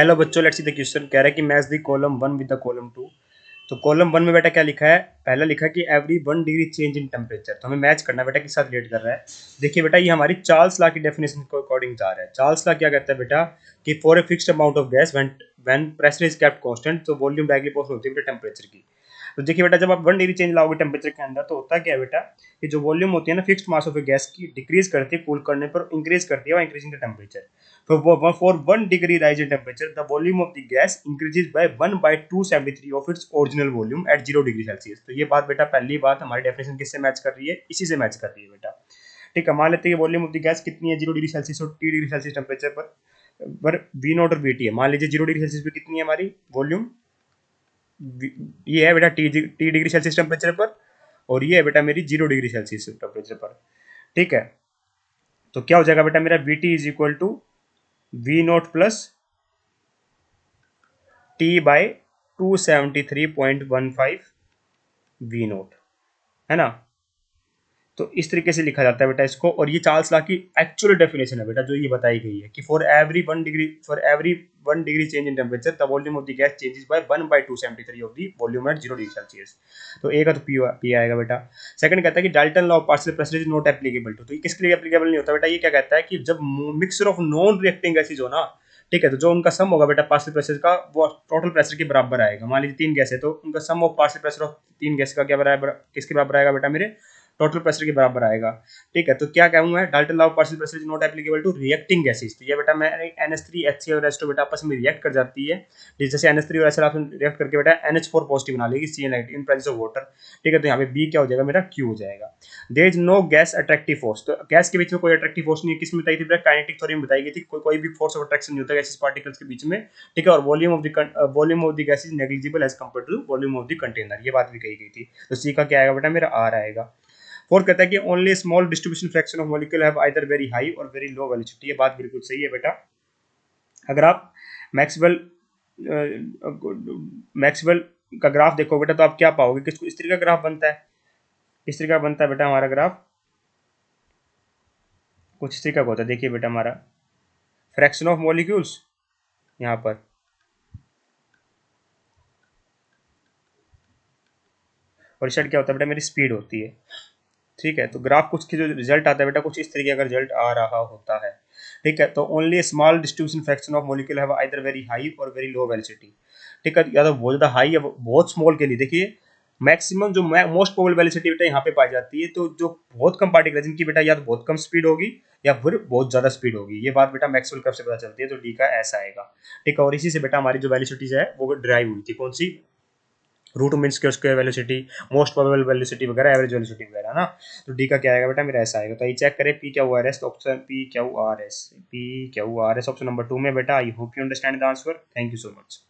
Hello बच्चों, let's see the question. कह रहा है कि match the column 1 with the column 2। तो कॉलम 1 में बेटा क्या लिखा है, पहला लिखा है कि every 1 degree change in temperature. तो हमें मैच करना बेटा किस साथ रिलेट कर रहा है। देखिए बेटा, ये हमारी चार्ल्स लॉ की डेफिनेशन को अकॉर्डिंग जा रहा है। चार्ल्स लॉ क्या कहता है बेटा कि for a fixed amount of gas when pressure is kept constant, तो वॉल्यूम डायरेक्टली प्रोपोर्शनल होती है बेटा टेम्परेचर की। तो देखिए बेटा, जब आप 1 डिग्री चेंज लाओगे टेम्परेचर के अंदर, तो होता क्या है बेटा कि जो वॉल्यूम होती है ना fixed mass of A gas की, डिक्रीज करती है कूल करने पर, इंक्रीज करती है increasing the temperature. For 1 degree rise in temperature, the volume of the gas increases by 1/273 of its original volume at 0 degree Celsius. तो ये बात बेटा, पहली बात हमारी डेफिनेशन किससे मैच कर रही है, इसी से मैच कर रही है बेटा। ठीक है, मान लेते हैं वॉल्यूम ऑफ द गैस कितनी है 0 डिग्री सेल्सियस और T डिग्री सेल्सियस टेम्परेचर पर V नॉट और VT है। मान लीजिए 0 डिग्री सेल्सियस पे कितनी है हमारी वॉल्यूम, ये है बेटा टी डिग्री सेल्सियस टेम्परेचर पर, और ये है बेटा मेरी 0 डिग्री सेल्सियस टेम्परेचर पर। ठीक है, तो क्या हो जाएगा बेटा मेरा VT is equal to V naught plus T by 273.15 V naught, है ना। तो इस तरीके से लिखा जाता है बेटा इसको, और ये चार्ल्स लॉ की एक्चुअल डेफिनेशन है बेटा, जो ये बताई गई है कि for every 1 degree change in temperature the volume of the gas changes by 1/273 of the volume at 0 degree Celsius. तो ए का तो पी आएगा बेटा। सेकंड कहता है कि Dalton law of partial pressure is not applicable to. तो ये किसके लिए एप्लीकेबल नहीं होता बेटा, ये क्या कहता है कि जब mixture of non reacting gases हो ना, ठीक है, तो जो उनका सम होगा बेटा पार्शियल प्रेशर का, वो टोटल प्रेशर के बराबर आएगा। मान लीजिए 3 गैस है, तो उनका sum of partial pressure of 3 gas का क्या बराबर, किसके बराबर आएगा बेटा मेरे, टोटल प्रेशर के बराबर आएगा। ठीक है, तो क्या कहूंगा, Dalton law of partial pressure is not applicable to reacting gases. तो ये बेटा मैं NH3 HCl और H2 बेटा आपस में रिएक्ट कर जाती है, जैसे NH3 और HCl आपस में रिएक्ट करके बेटा NH4 पॉजिटिव बना लेगी Cl negative in presence of water. ठीक है, तो यहाँ पे B क्या हो जाएगा मेरा, Q हो जाएगा। There is no gas attractive force. तो गैस के बीच में कोई अट्रैक्टिव फोर्स नहीं है, किसमें बताई थी बेटा, काइनेटिक थ्योरी में बताई गई थी। कोई भी फोर्स ऑफ अट्रैक्शन नहीं होता गैसेस पार्टिकल्स के बीच में। ठीक है, और volume of the gas is negligible as compare to volume of the container, ये बात भी कही गई थी। तो C का क्या आएगा बेटा मेरा, R आएगा। फोर्थ कहता है कि only small distribution fraction of molecule have either very high और वेरी लो वेलोसिटी। ये बात बिल्कुल सही है बेटा। अगर आप मैक्सवेल मैक्सवेल का ग्राफ देखो बेटा, तो आप क्या पाओगे, किसको इस तरीके का ग्राफ बनता है, इस तरीके का बनता है बेटा हमारा ग्राफ, कुछ इस तरीके का होता है। देखिए बेटा हमारा फ्रैक्शन ऑफ मॉलिक्यूल्स यहाँ पर, और इस साइड क्या होता है बेटा, मेरी स्पीड होती है। ठीक है, तो ग्राफ कुछ की जो रिजल्ट आता है बेटा, कुछ इस तरीके का रिजल्ट आ रहा होता है। ठीक है, तो only small distribution fraction of molecule have either very high और वेरी लो वेलोसिटी। ठीक है, या तो बहुत ज़्यादा हाई या बहुत स्मॉल के लिए देखिए मैक्सिमम जो मोस्ट प्रोबेबल वेलोसिटी बेटा यहाँ पे पाई जाती है। तो जो बहुत कम पार्टिकल है जिनकी बेटा या तो बहुत कम स्पीड होगी या फिर बहुत ज़्यादा स्पीड होगी, ये बात बेटा मैक्सवेल कर्व से पता चलती है। तो डी का ऐसा आएगा। ठीक है, और इसी से बेटा हमारी जो वेलोसिटीज है वो ड्राइव हुई थी, कौन सी, root mean square velocity, most probable velocity वगैरह, एवरेज वेलोसिटी वगैरह ना। तो डी का क्या आएगा बेटा मेरा, ऐसा आएगा। तो ये चेक करें पी क्यू आर एस, तो option P Q R S option number 2 में बेटा। I hope you understand the answer. Thank you so much.